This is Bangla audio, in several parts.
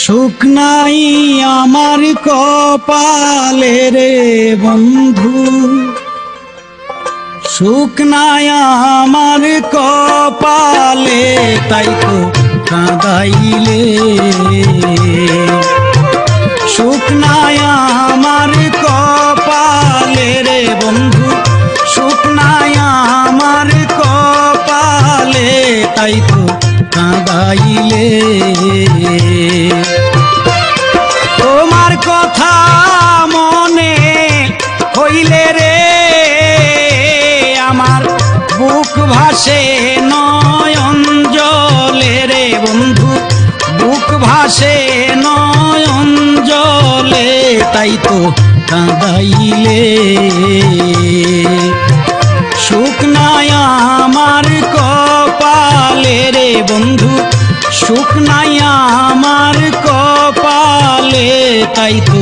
সুখ নাই আমার কপালে রে বন্ধু, সুখ নাই আমার কপালে, তাই তো কাঁদাইলে। সুখ নাই আমার কপালে রে বন্ধু, সুখ নাই আমার কপালে, তাই তো কাঁদাইলে। তোমার কথা মনে হইলে রে আমার বুক ভাসে নয়ন জলে রে বন্ধু, বুক ভাসে নয়ন জলে, তাই তো কাঁদাইলে। সুখ নাই আমার কপালে রে বন্ধু, সুখ নাই আমার কপালে, তাই তো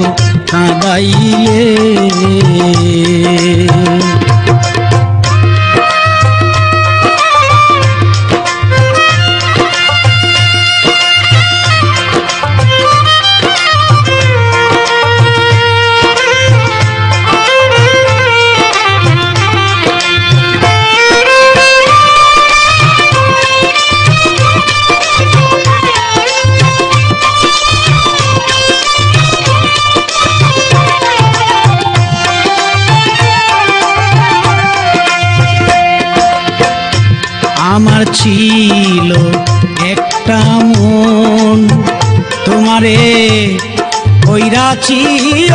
কাঁদাইলে। আমার ছিল একটা মন, তোমারে কইরাছি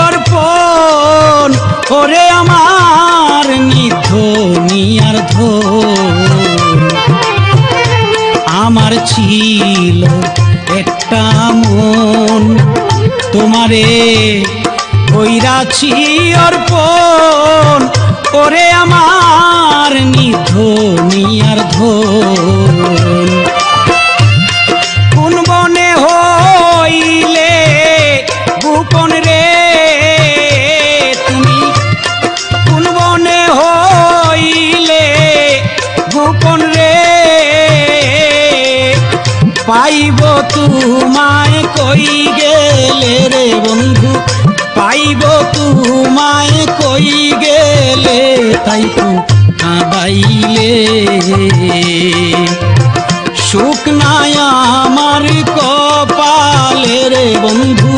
অর্পণ, ওরে আমার নিধনিয়ার ধন। আমার ছিল একটা মন, তোমারে কইরাছি অর্পণ, ওরে আমার নিধনিয়ার ধন। কোন বনে হইলে গোপন রে তুমি, কোন বনে হইলে গোপন রে, পাইব তোমায় কই গেলে রে বন্ধু, পাইব তোমায় কই গেলে, তাই তো কাঁদাইলে। সুখ নাই আমার কপালে রে বন্ধু,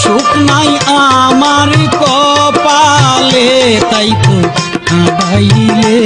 সুখ নাই আমার কপালে, তাই তো কাঁদাইলে।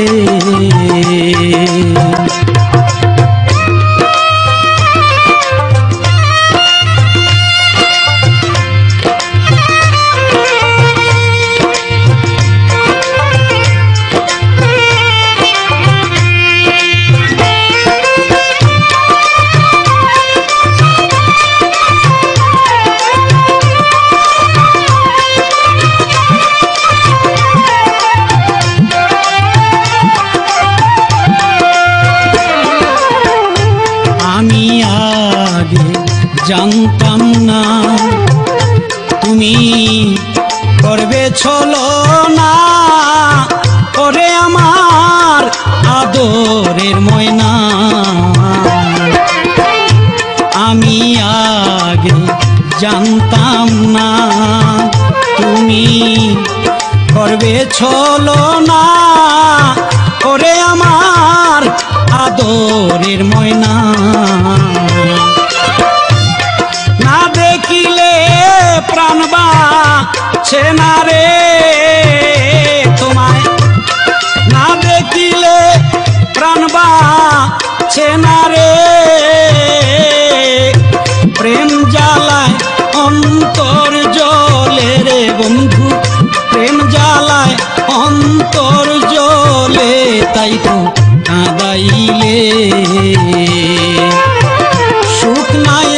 আমি আগে জানতাম না তুমি করবে ছলনা, ওরে আমার আদরের ময়না। আমি আগে জানতাম না তুমি করবে ছলনা, ওরে আমার আদরের ময়না। না দেখিলে প্রাণ বাঁচে না রে তোমায়, না দেখিলে প্রাণ বাঁচে না রে, প্রেম জ্বালায় অন্তর জলে রে বন্ধু, প্রেম জ্বালায় অন্তর জলে, তাই তো কাঁদাইলে। সুখ নাই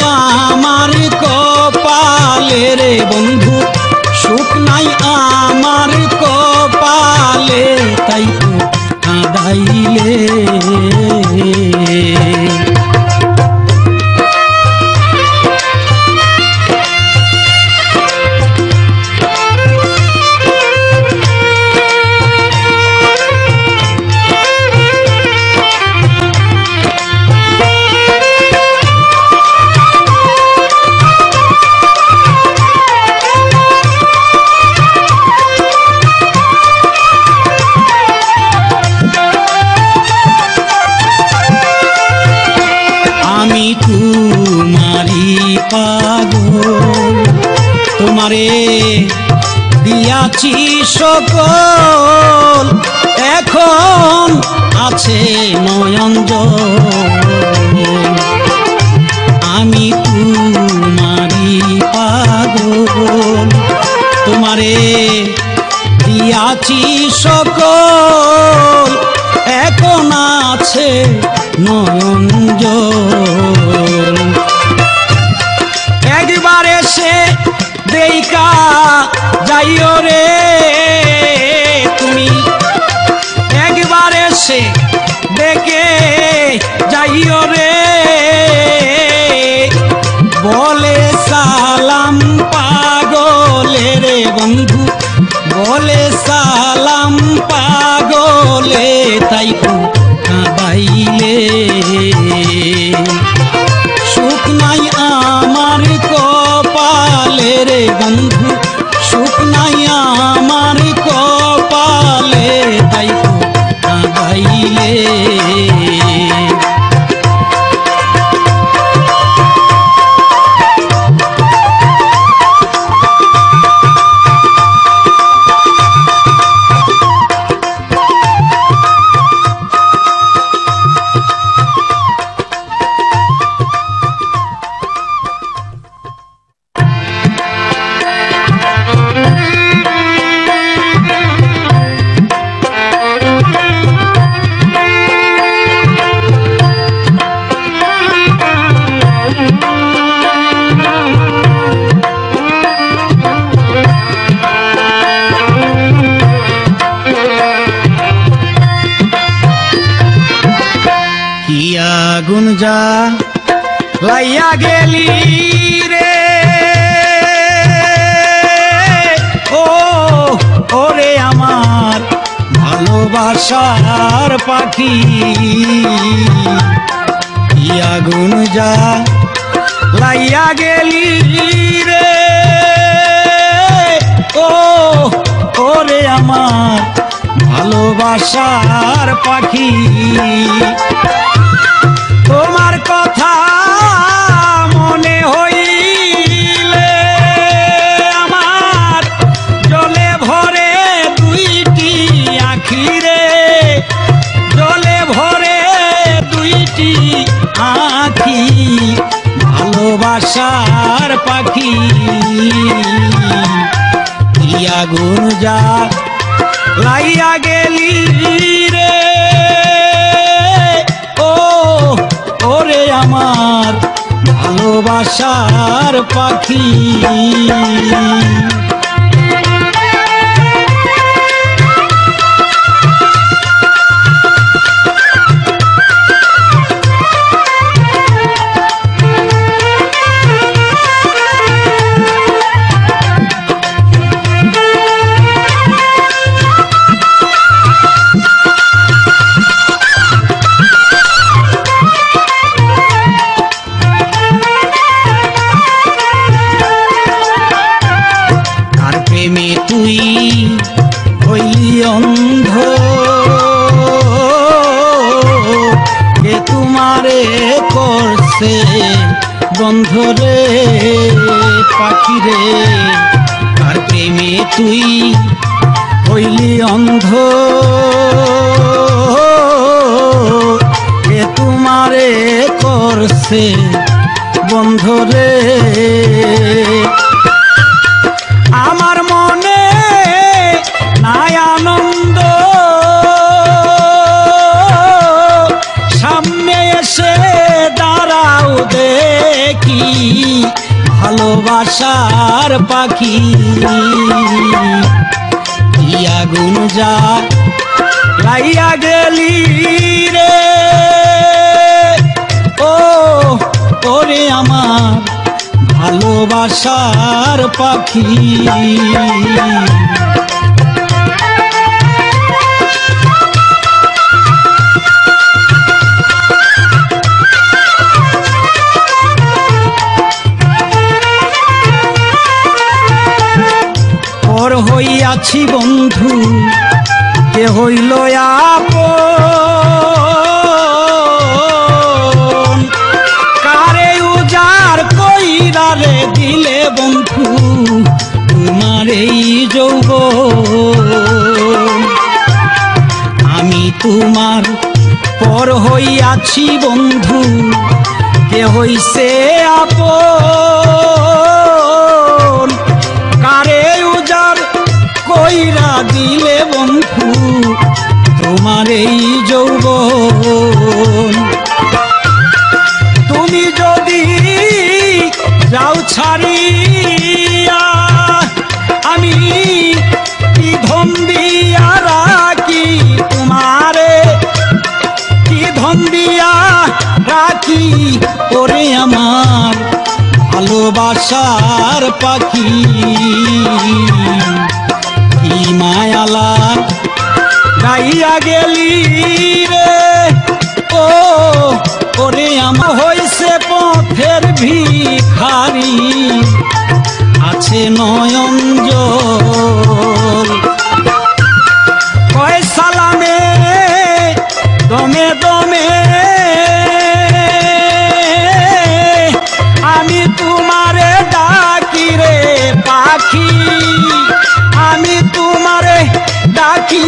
আমার কপালে রে বন্ধু, সুখ নাই আমার কপালে, তাই তো কাঁদাইলে। তোমারে দিয়াছি সকল, এখন আছে নয়ন জল। আমি তোমারি পাগল, তোমারে দিয়াছি সকল, এখন আছে নয়ন জল। একবার এসে দেইকা যাইও রে তুমি, একবার এসে দেখে যাইও রে, বলে সালাম পাগলে রে বন্ধু, বলে সালাম পাগলে, তাই তো কাঁদাইলে। সুখ নাই আমার কপালে রে বন্ধু, সুখ নাই আমার কপালে, তাই তো কাঁদাইলে। আগুন যা লাইয়া গেলি রে, ও ওরে আমার ভালোবাসার পাখি। আগুন যা লাইয়া গেলি রে, ও ওরে আমার ভালোবাসার পাখি। তোমার কথা মনে হইলে আমার জলে ভরে দুইটি আখি রে, জলে ভরে দুইটি আখি। ভালোবাসার পাখি আগুন যা লাইয়া গেলি রে, ও ওরে আমার ভালোবাসার পাখি। তুই হইলি অন্ধ, কে তোমারে করছে বন্ধ রে পাখি রে। আর প্রেমে তুই হইলি অন্ধ, কে তোমারে করছে বন্ধ রে। আমার মনে নাই আনন্দ, সামনে এসে দাঁড়াও দেখি ভালোবাসার পাখি। আগুন যা লাইয়া গেলি রে, ও ওরে আমার ভালোবাসার পাখি। পর হইয়াছি বন্ধু, কে হইল আপন, কারে উজাড় কইরা রে দিলে বন্ধু তোমার পর হইয়াছি বন্ধু, কে হইছে আপন, কারে উজাড় কইরা দিলে বন্ধু তোমার এই যৌবন। তুমি যদি যাও ছাড়িয়া আমি কি ধন দিয়া রাখি তোমারে, কি ধন দিয়া রাখি ওরে আমার ভালোবাসার পাখি। কি মায়ালা গাইয়া গেলি রে ও ওরে আমার হইছে পথের ভিখারি, আছে নয়ন জল। কয় সালামে দমে দমে আমি তোমারে ডাকি রে পাখি, আমি তোমারে ডাকি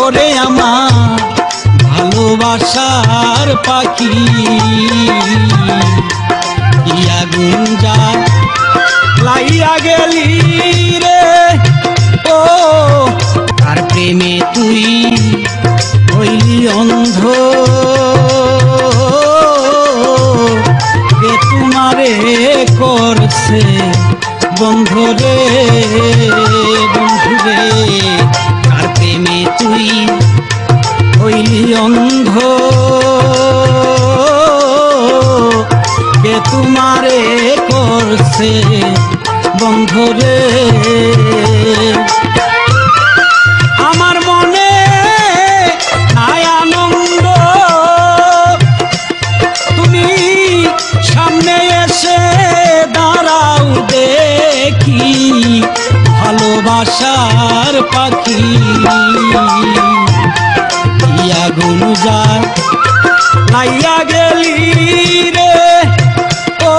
ওরে আমার ভালোবাসার পাখি। ইয়া গুঞ্জা লাইয়া গেলি রে ও, তার প্রেমে তুই হইলি অন্ধ, কে তোমারে করছে বন্ধু রে বন্ধু রে, তার প্রেমে তুই হইলি অন্ধ, কে তোমারে করছে বন্ধু রে। আমার মনে নাই আনন্দ, তুমি সামনে এসে দাঁড়াও দেখি ভালোবাসার পাখি। আগুন যায় লাইয়া গেলি রে ও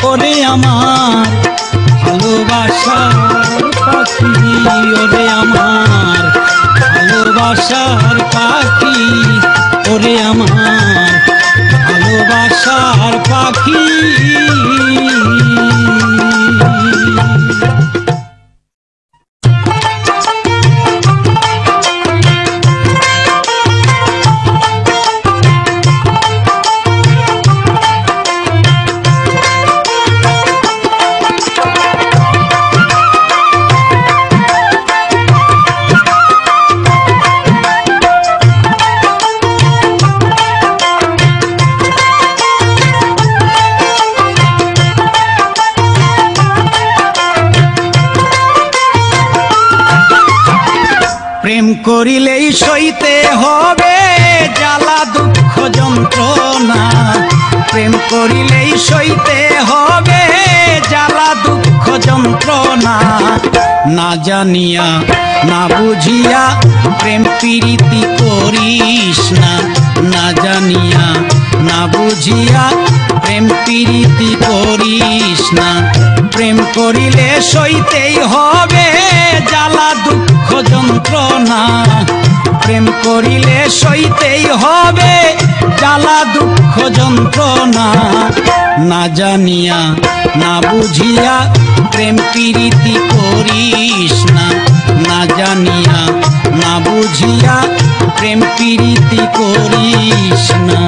ওরে আমার ভালোবাসার পাখি, ওরে আমার ভালোবাসার পাখি, ওরে আমার ভালোবাসার পাখি। প্রেম করিলেই সইতে হবে জ্বালা দুঃখ যন্ত্রণা, প্রেম করিলেই সইতে হবে জ্বালা দুঃখ যন্ত্রণা। না জানিয়া না বুঝিয়া প্রেম প্রীতি করিস না, না জানিয়া না বুঝিয়া প্রেম প্রীতি করিস না। প্রেম করিলে সইতেই হবে জ্বালা দুঃখ যন্ত্রণা, প্রেম করিলে সইতেই হবে জ্বালা দুঃখ যন্ত্রণা। না জানিয়া না বুঝিয়া প্রেম প্রীতি করিস না, না জানিয়া না বুঝিয়া প্রেম প্রীতি করিস না।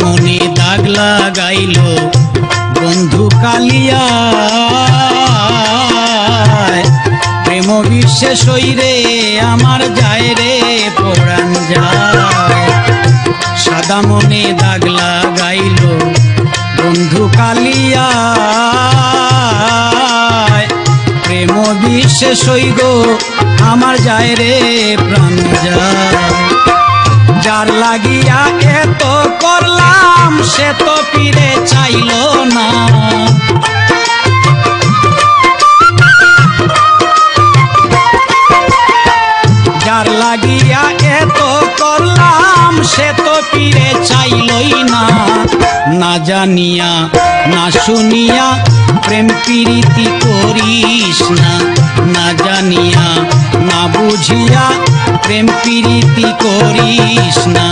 মনে দাগ লাগাইল বন্ধু কালিয়া, প্রেম বিশ্বাস হইরে আমার যায় রে পরাণ যায়। সাদা মনে দাগ লাগাইল বন্ধু কালিয়া, প্রেম বিশ্বাস হইগো আমার যায় রে প্রাণ যায়। যার লাগিয়া এত করলাম সে তো ফিরে চাইল না। যার লাগিয়া এত করলাম সে তো ফিরে চাইলই না। না জানিয়া না শুনিয়া প্রেম প্রীতি করিস না। না জানিয়া না বুঝিয়া প্রেম প্রীতি করিস না।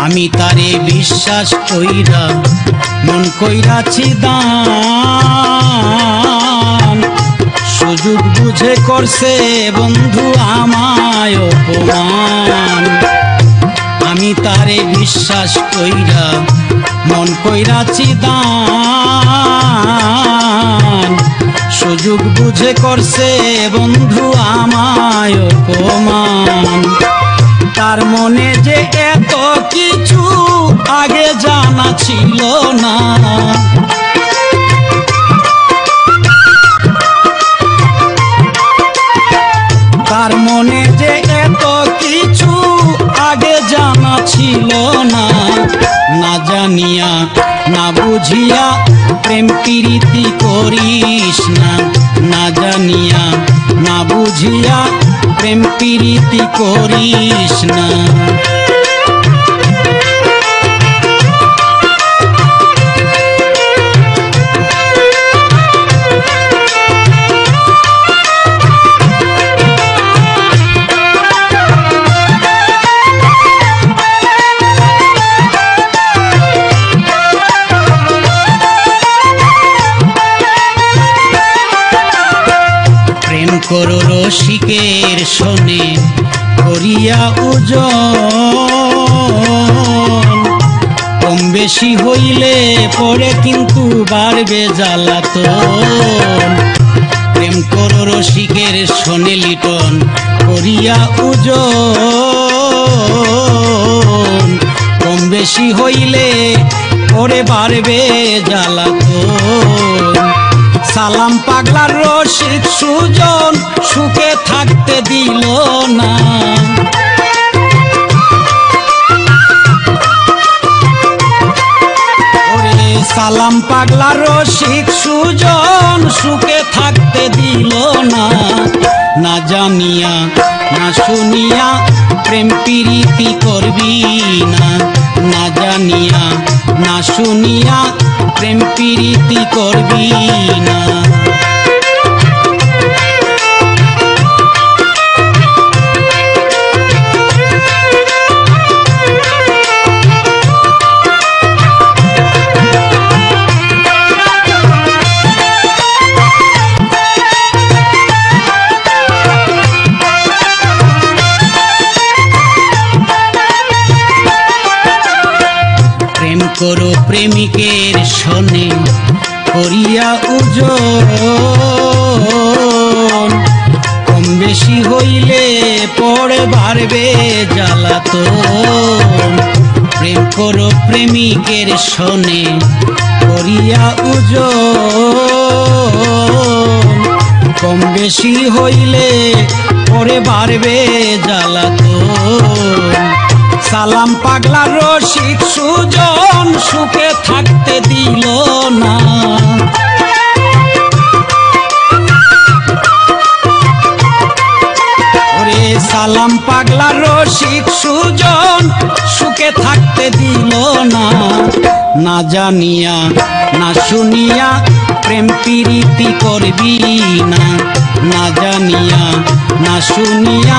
আমি তারে বিশ্বাস কইরা মন কইরাছি দান, সুযোগ বুঝে করছে বন্ধু আমায় অপমান। আমি তারে বিশ্বাস কইরা মন কইরাছি দান, সুযোগ বুঝে করছে বন্ধু আমায় অপমান। তার মনে যে এত কিছু আগে জানা ছিল না। তার মনে যে এত কিছু আগে জানা ছিল না। না জানিয়া না বুঝিয়া প্রেম প্রীতি করিস না। না জানিয়া না বুঝিয়া প্রেম প্রীতি করিস না। প্রেম করো রসিকের শোনে করিয়া ওজন, কম বেশি হইলে পরে কিন্তু বাড়বে জ্বালাতন। প্রেম করো রসিকের শোনে লিটন করিয়া ওজন, কম বেশি হইলে পরে বাড়বে জ্বালাতন। সালাম পাগলার রসিক সুজন সুখে থাকতে দিল না। ওরে সালাম পাগলার রসিক সুজন সুখে থাকতে দিল না। না জানিয়া না শুনিয়া প্রেম প্রীতি করবি না। না জানিয়া না শুনিয়া প্রেম প্রীতি করবি না। প্রেম করো প্রেমিকের শোনে করিয়া ওজন, কম বেশি হইলে পরে বাড়বে জ্বালাতন। প্রেম করো প্রেমিকের শোনে করিয়া ওজন, কম বেশি হইলে পরে বাড়বে জ্বালাতন। সালাম পাগলা রসিক সুজন সুখে থাকতে দিল না। ওরে সালাম পাগলা রসিক সুজন সুখে থাকতে দিল না। না জানিয়া না শুনিয়া প্রেম প্রীতি করবি না। না জানিয়া না শুনিয়া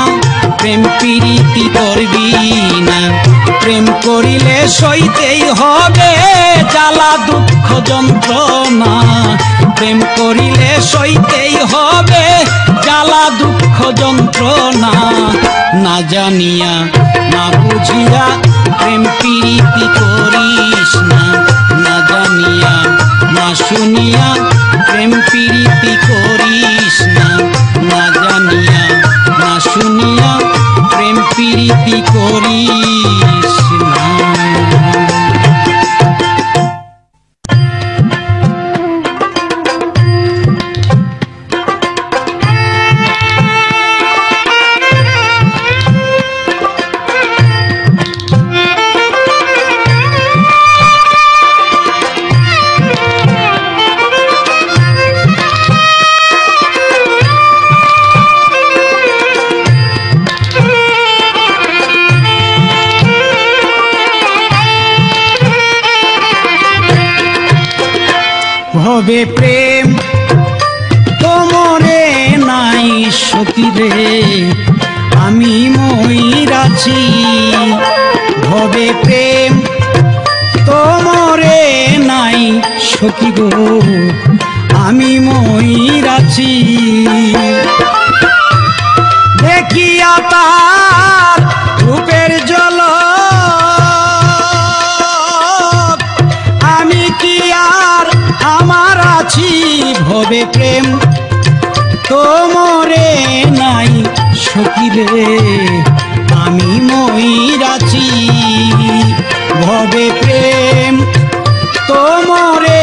প্রেম প্রীতি করবি না। প্রেম করিলে সইতেই হবে জ্বালা দুঃখ যন্ত্রণা। প্রেম করিলে সইতেই হবে জ্বালা দুঃখ যন্ত্রণা। না জানিয়া না বুঝিয়া প্রেম প্রীতি করিস না। না জানিয়া শুনিয়া প্রেম প্রীতি করিস না, না জানিয়া না শুনিয়া প্রেম প্রীতি করিস না। ভবে প্রেম তোমরে নাই সখী রে, আমি ময়ূরাছি। ভবে প্রেম তোমরে নাই সখী গো, আমি ময়ূরাছি। দেখিয়া তার রূপের ঝলক আমি কি আর আমার আছি। ভবে প্রেম তোমরে নাই সখী রে, আমি ময়ূরাছি। ভবে প্রেম তোমরে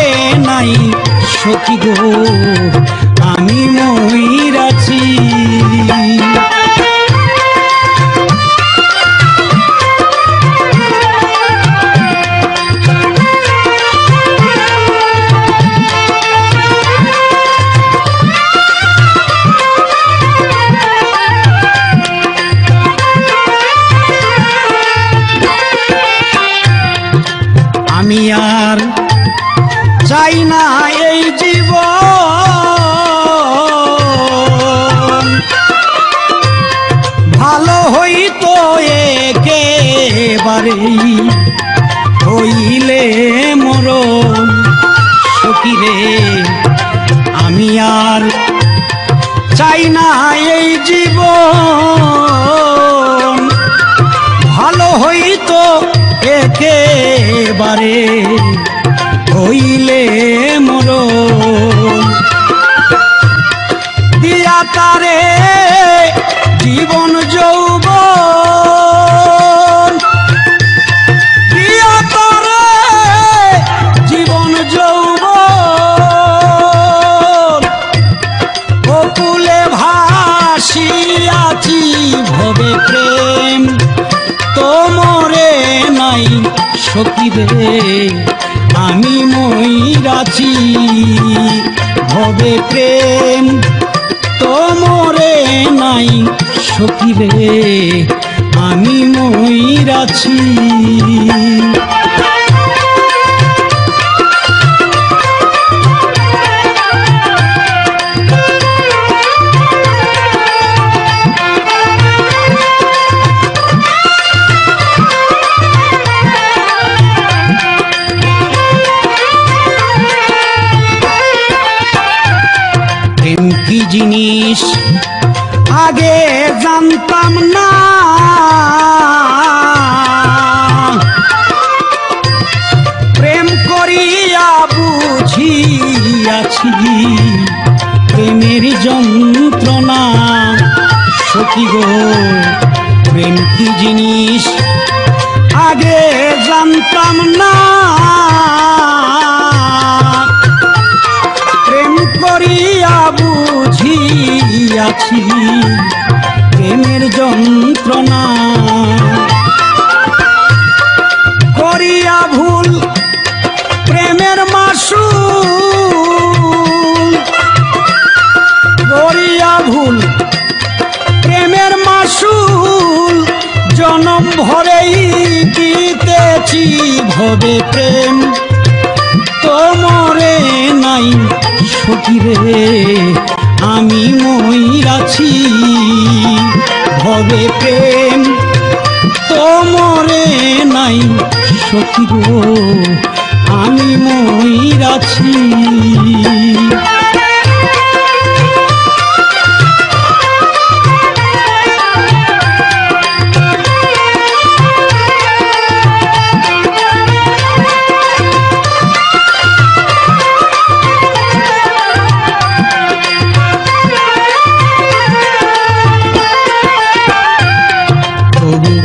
নাই সখী গো, আমি ময়ূরাছি। আমি আর চাই না এই জীবন, ভালো হইতো একেবারেই হইলে মরণ সখী রে। আমি আর চাই না এই জীবন, ভালো হইতো একেবারে হইলে মরণ। দিয়া তারে জীবন যৌবন, দিয়া তারে জীবন যৌবন, বকুলে ভাসিয়াছি। ভবে প্রেম তোমরে নাই সখী রে, আমি ময়ূরাছি। ভবে প্রেম তোমরে নাই সখী রে, আমি ময়ূরাছি। প্রেম কি জিনিস আগে জানতাম না, প্রেম করিয়া বুঝিয়াছি প্রেমের যন্ত্রণা সখী গো। প্রেম কি জিনিস আগে জানতাম না, প্রেম করিয়া বুঝিয়াছি প্রেমের যন্ত্রণা। করিয়া ভুল প্রেমের মাসুল, করিয়া ভুল প্রেমের মাসুল, জনম ভরেই দিতেছি। ভবে প্রেম তোমরে নাই সখী রে, আমি ময়ূরাছি। ভবে প্রেম তোমরে নাই সখী গো, আমি ময়ূরাছি।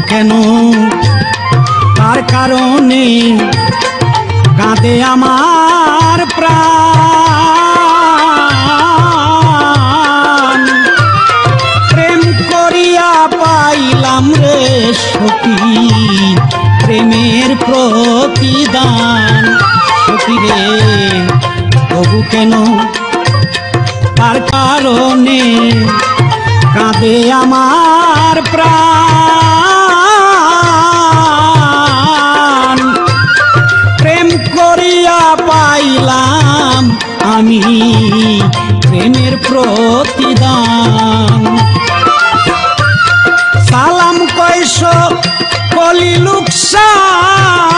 কেন তার কারণে কাঁদে আমার প্রাণ প্রেম করিয়া পাইলাম রে সখী প্রেমের প্রতিদান সখী রে তবু কেন তার কারণে কাঁদে আমার প্রাণ প্রেম করিয়া পাইলাম আমি প্রেমের প্রতিদান সালাম কইস কলি লুকসান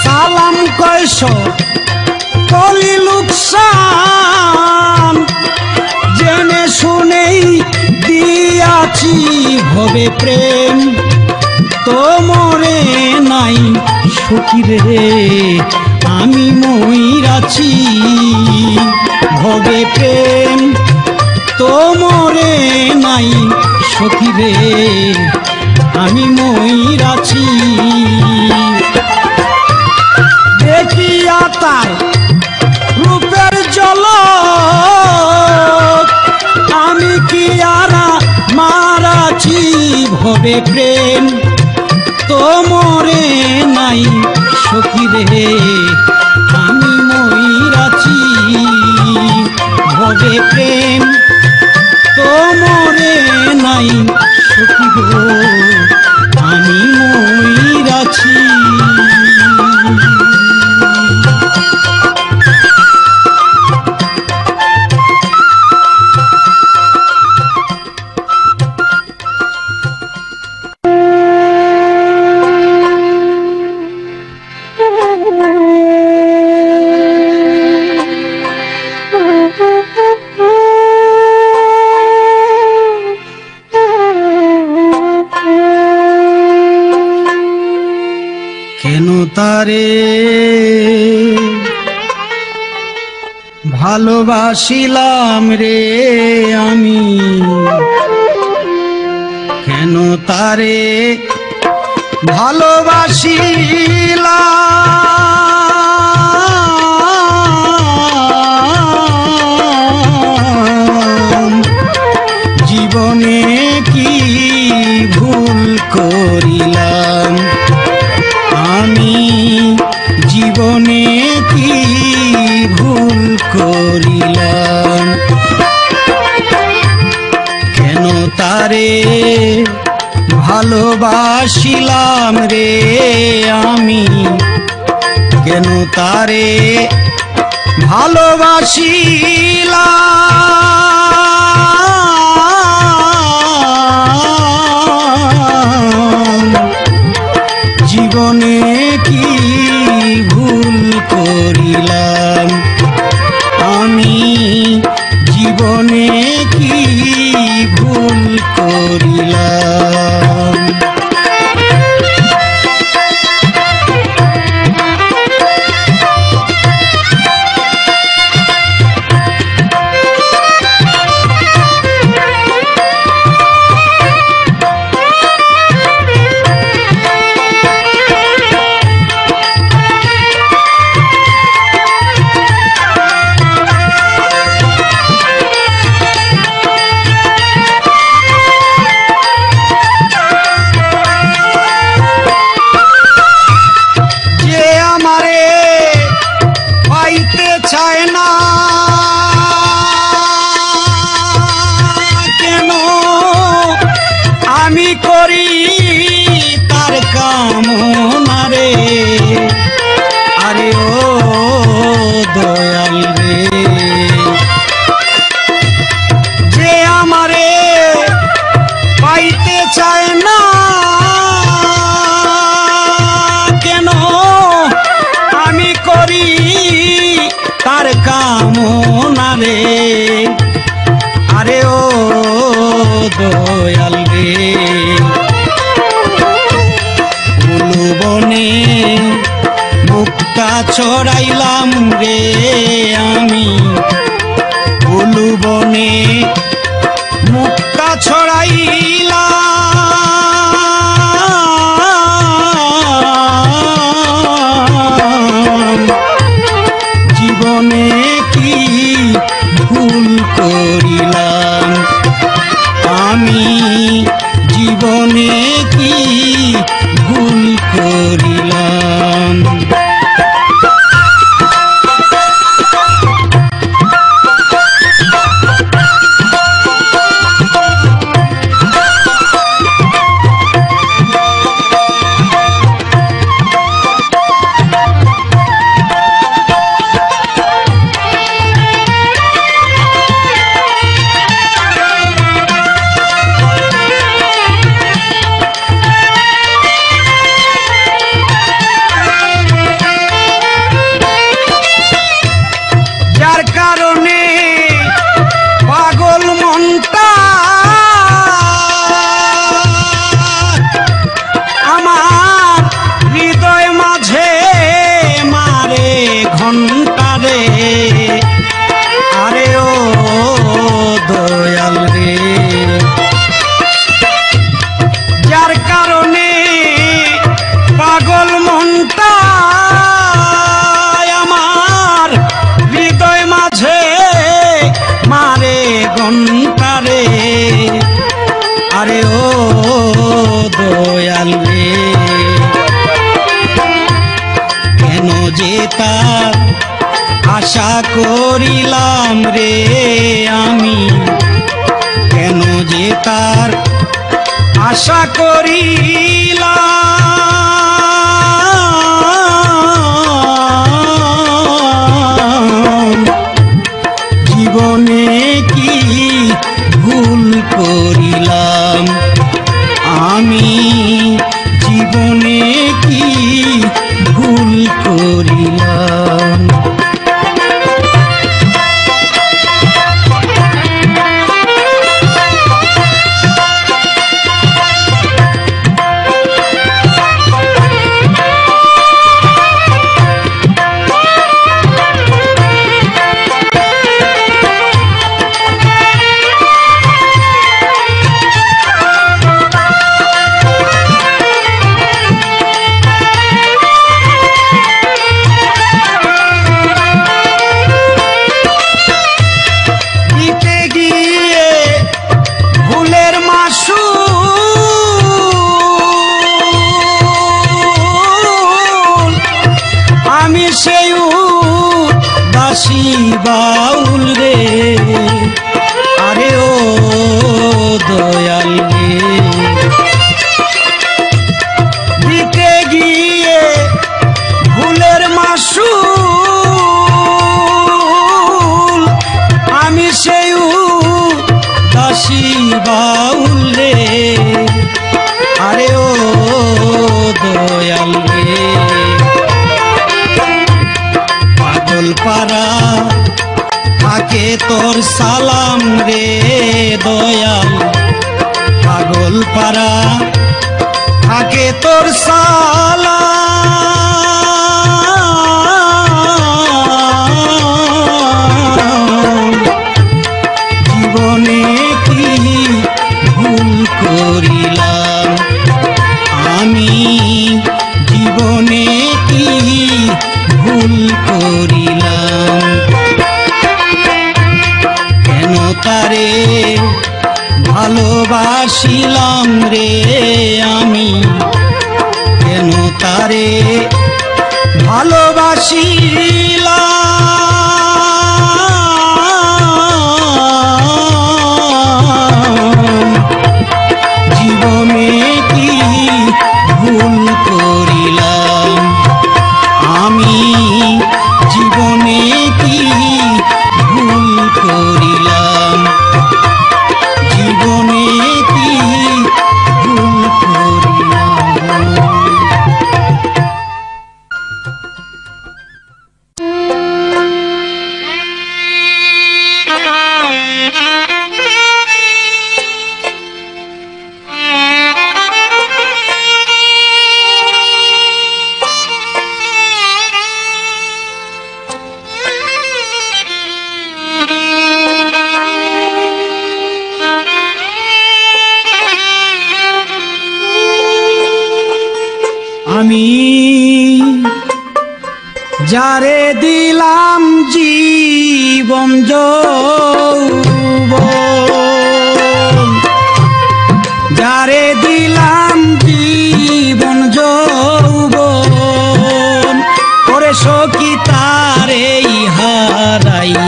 সালাম কইস কলি লুকসান জেনে শুনেই দিয়াছি ভবে প্রেম তোমরে নাই সখী রে আমি মইরাছি ভবে প্রেম তোমরে নাই সখী রে আমি মইরাছি দেখিয়া তার রূপের ঝলক আমি কি আরা মারাছি ভবে প্রেম তোমরে নাই সখী রে আমি মইরাছি ভবে প্রেম তোমরে নাই সখী গো আমি মইরাছি কেন তারে ভালোবাসিলাম রে আমি কেন তারে ভালোবাসিলাম জীবনে কি ভুল করিলাম আমি জীবনে কি ভুল করিলাম কেন তারে ভালোবাসিলাম রে আমি কেন তারে ভালোবাসিলাম জীবনে কি ভুল করিলাম আমি জীবনে কি ভুল করিলাম চায় না কেন আমি করি তার কামনা রে আরে ও দয়াল রে যে আমারে পাইতে চায় না কেন আমি করি তার কামনা রে আরে ও দয়াল রে বনে মুক্তা ছড়াইলাম রে আমি বনে মুক্তা ছড়াইলাম রে, আরে ও দয়াল রে, কেন যে তার আশা করিলাম রে আমি, কেন যে তার আশা করিলাম, জীবনে কি ভুল করিলাম আমি, জীবনে কি ভুল করিলাম। বাউল রে, আরে ও দয়াল রে, দিতে গিয়ে ভুলের মাসুল, আমি সেই দাসী বাউল রে, আরে ও দয়াল রে, পাগল পারা থাকে তোর সালাম রে দয়াল, পাগল পারা থাকে তোর সালাম, জীবনে কি ভুল করিলাম আমি, জীবনে কি ভুল করিলাম, কেন তারে ভালোবাসিলাম রে আমি, কেন তারে ভালোবাসিলাম, জীবনে কি ভুল করিলাম আমি, জীবনে কি ভুল করিলাম, জীবনে কি ভুল করিলাম। আমি যারে দিলাম জীবন যৌবন, যারে দিলাম জীবন যৌবন, ওরে সখী তারেই হারাইয়াছি,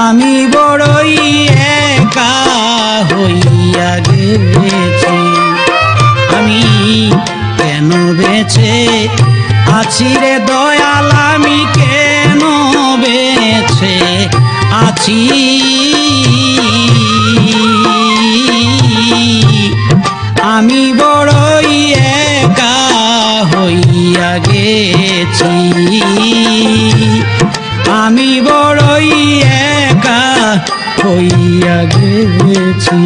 আমি বড়ই একা হইয়া গেছি, আমি কেন বেঁচে আছি রে দয়াল, আমি কেন বেঁচে আছি, আমি বড়ই একা হইয়া গেছি, আমি বড়ই একা হইয়া গেছি।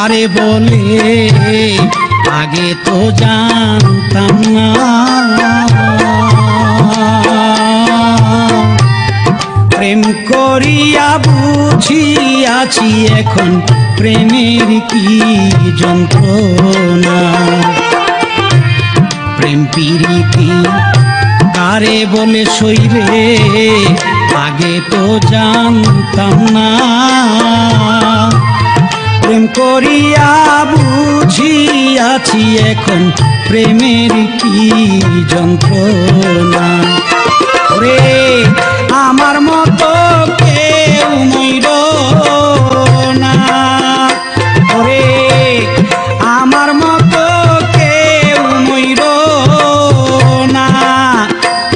কারে বলে আগে তো জানতাম না। প্রেম করিয়া বুঝিয়াছি এখন প্রেমের কি যন্ত্রণা। প্রেম প্রীতি কারে বলে সইরে আগে তো জানতাম না। প্রেম করিয়া বুঝিয়াছি এখন প্রেমের কি যন্ত্রণা। ওরে আমার মতো কেউ মইর না, ওরে আমার মতো কেউ মইর না।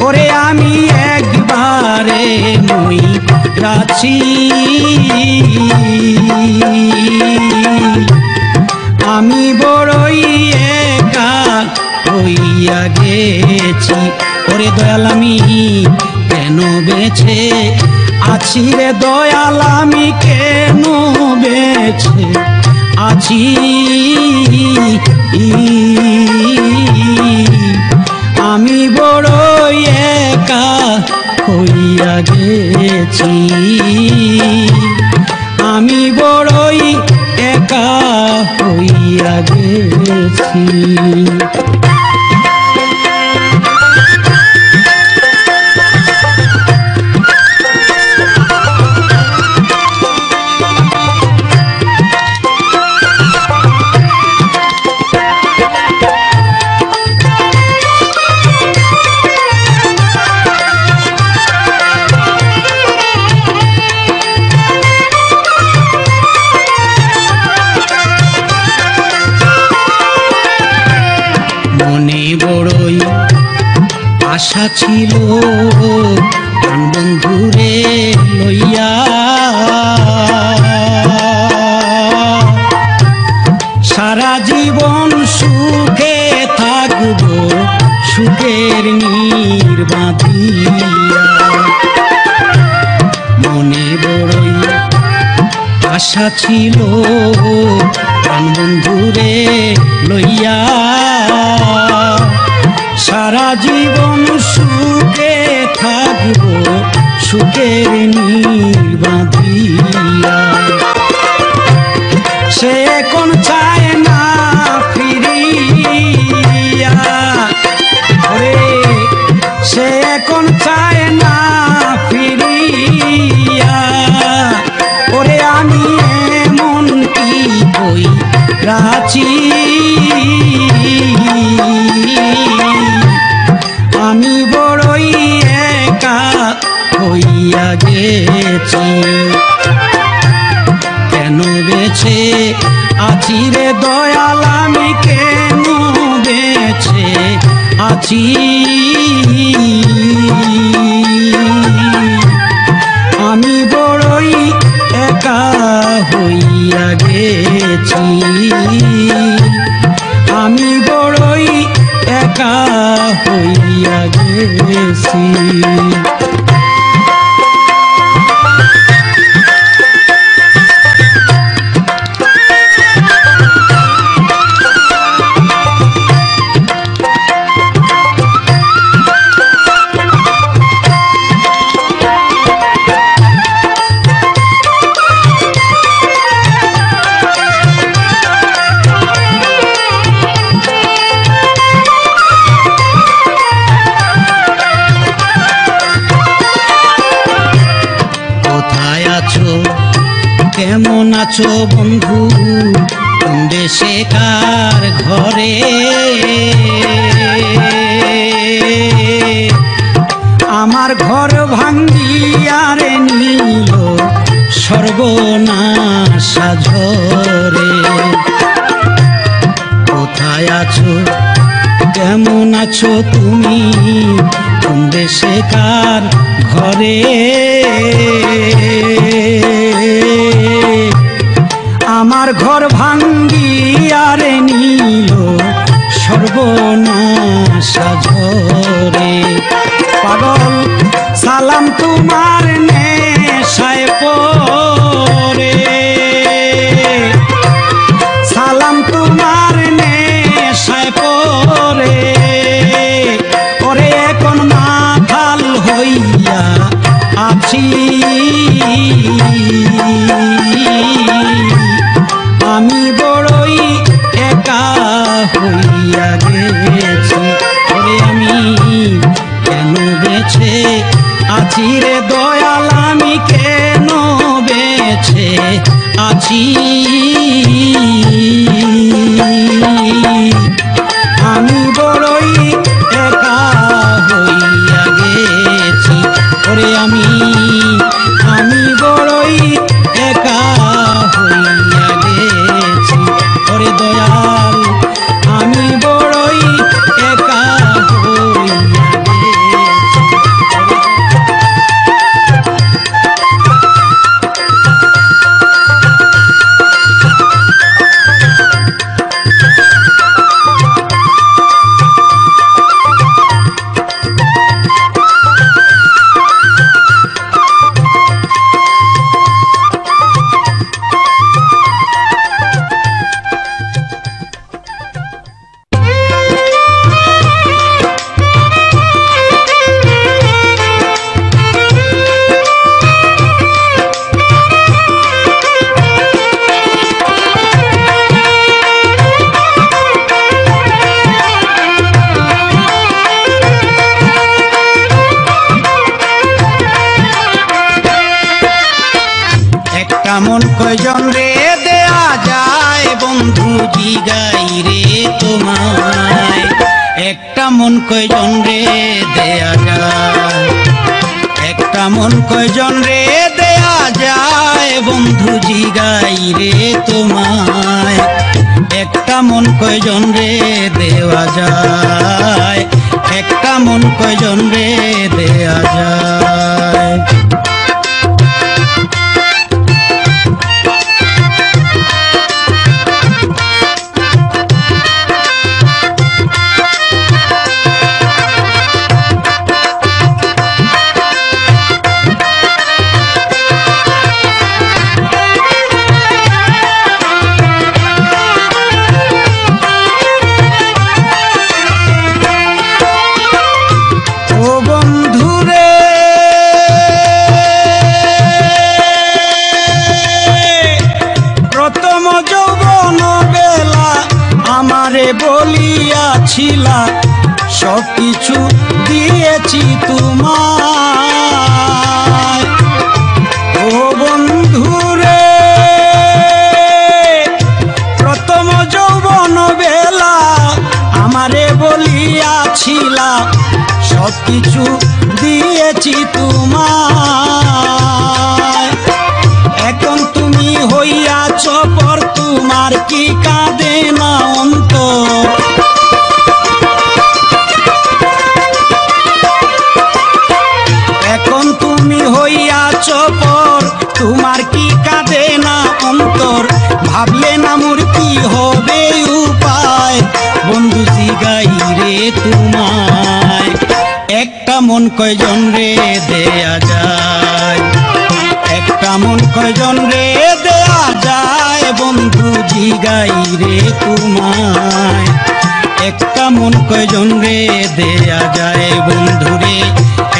ওরে আমি একবারে মইরাছি, আমি বড়ই একা হইয়া গেছি। ওরে দয়াল আমি কেন বেঁচে আছি রে দয়াল, আমি কেন বেঁচে আছি। আমি বড়ই একা হইয়া গেছি, আমি বড়ই একা হইয়া গেছি। মনে বড়ই আশা ছিল প্রাণ বন্ধুরে লইয়া, সারা জীবন সুখে থাকব সুখের নীর বাঁধিয়া। মনে বড়ই আশা ছিল প্রাণ বন্ধুরে লইয়া, সারা জীবন সুখে থাকব সুখের নীর বাঁধিয়া। সে এখন চায় না ফিরিয়া, ওরে সে এখন চায় না ফিরিয়া। ওরে আমি এমন কি কইরাছি, আমি বড়ই একা হইয়া গেছি। কেন বেঁচে আছি রে দয়াল, আমি কেন বেঁচে আছি। আমি বড়ই একা হইয়া গেছি, আমি বড়ই একা হইয়া গেছি। কেমন আছো বন্ধু, কোন দেশে কার ঘরে? আমার ঘর ভাঙ্গিয়া রে নিল সর্বনাশা ঝরে। কোথায় আছো, কেমন আছো তুমি, কোন দেশে কার ঘরে? আমার ঘর ভাঙ্গিয়া রে নিল সর্বনাশা ঝরে। পাগল সালাম তোমার নেশায় পরে, হলাম তোমার নেশায় পড়ে, ওরে এখন মাতাল হইয়া আছি, আমি বড়ই একা হইয়া গেছি, ওরে আমি কেন বেঁচে আছি রে দয়াল, আমি কেন বেঁচে আছি, আমি বড়ই একা হইয়া গেছি, ওরে আমি বড়ই একা হইয়া গেছি, ওরে দয়াল আমি বড়ই একা হইয়া গেছি। মন কয়জন রে দেয়া যায় বন্ধু জিগাই রে তোমায়, একটা মন কয়জন রে দেয়া যায়, একটা মন কয়জন রে দেয়া যায় বন্ধু জিগাই রে তোমায়, একটা মন কয়জন রে দেওয়া যায়, একটা মন কয়জন রে দেয়া যায়। বলিয়াছিলা সব কিছু দিয়েছি তোমায়, ও বন্ধুরে প্রথম যৌবন বেলা আমারে বলিয়াছিলা সব কিছু দিয়েছি তোমায়, এখন তুমি হইয়াছ পর তোমার কি কাঁদে না অন্তর, এখন তুমি হইয়াছ পর তোমার কি কাঁদে না অন্তর, ভাবলে না মোর কি হবে উপায় বন্ধু জিগাই রে তোমায়, একটা মন কয়জন রে দেয়া যায়, একটা মন কয়জন রে দেয়া যায় বন্ধু জিগাই রে তোমায়, একটা মন কয়জন রে দেয়া যায় বন্ধুরে,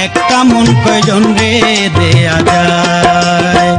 একটা মন কয়জন রে দেয়া যায়।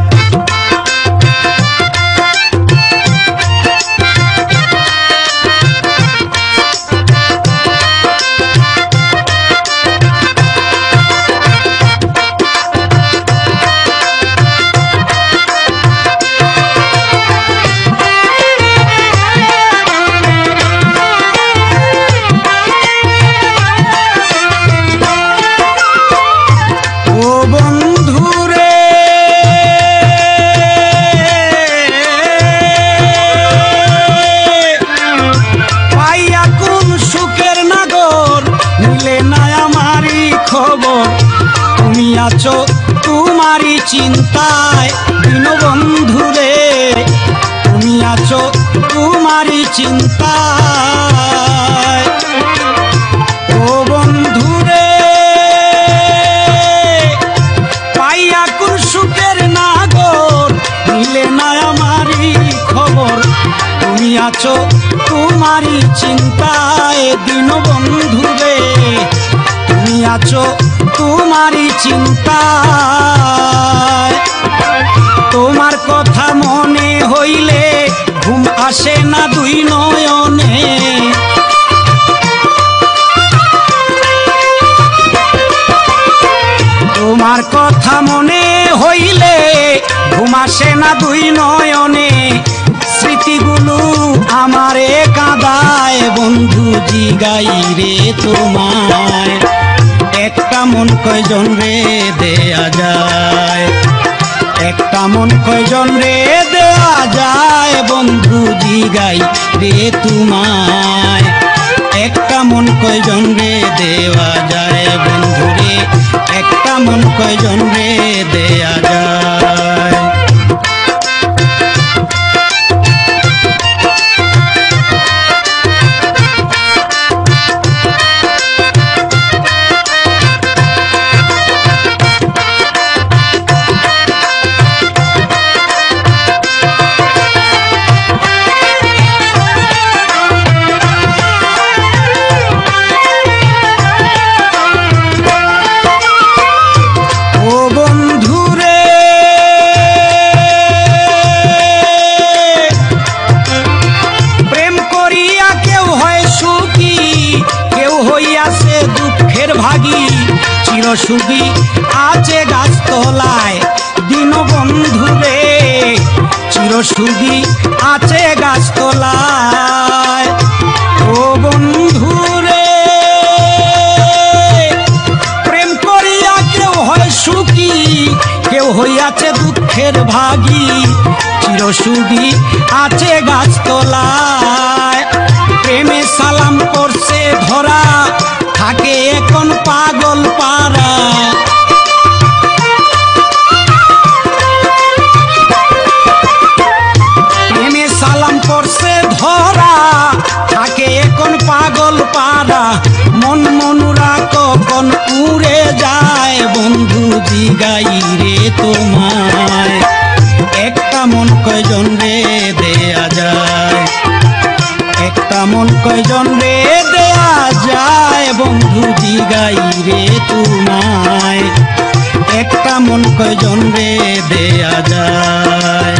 আছো তোমারই চিন্তায় দীনবন্ধুরে, তুমি আছো তোমারই চিন্তায়, ও বন্ধুরে পাইয়া কোন সুখের নাগর নিলে না আমারই খবর, তুমি আছো তোমারই চিন্তায় দীনবন্ধু রে, তুমি আছো তোমারই চিন্তায়। তোমার কথা মনে হইলে ঘুম আসে না দুই নয়নে, তোমার কথা মনে হইলে ঘুম আসে না দুই নয়নে। স্মৃতিগুলো আমারে কাঁদায় বন্ধু জিগাই রে তোমায়, একটা মন কয়জন রে দেয়া যায়, একটা মন কয়জন রে দেয়া যায় বন্ধু জিগাই রে তোমায়, একটা মন কয়জন রে দেওয়া যায় বন্ধু রে, একটা মন কয়জন রে দেয়া যায়। চিরসুখী আছে গাছতলায় দীনবন্ধু রে, চিরসুখী আছে গাছতলায়। ও বন্ধু রে প্রেম করিয়া কেউ হয় সুখী, কেউ হইয়াছে দুঃখের ভাগী, চিরসুখী আছে গাছতলায়। প্রেমে সালাম করছে ধরা থাকে এখন পাগল পারা, প্রেমে সালাম করছে ধরা থাকে এখন পাগল পারা। মন মনুরা কখন উড়ে যায় বন্ধু জিগাই রে তোমায়, একটা মন কয়জন রে দেয়া যায়, একটা মন কয়জন রে দেয়া যায় বন্ধু জিগাই রে তোমায়, একটা মন কয়জন রে দেয়া যায়।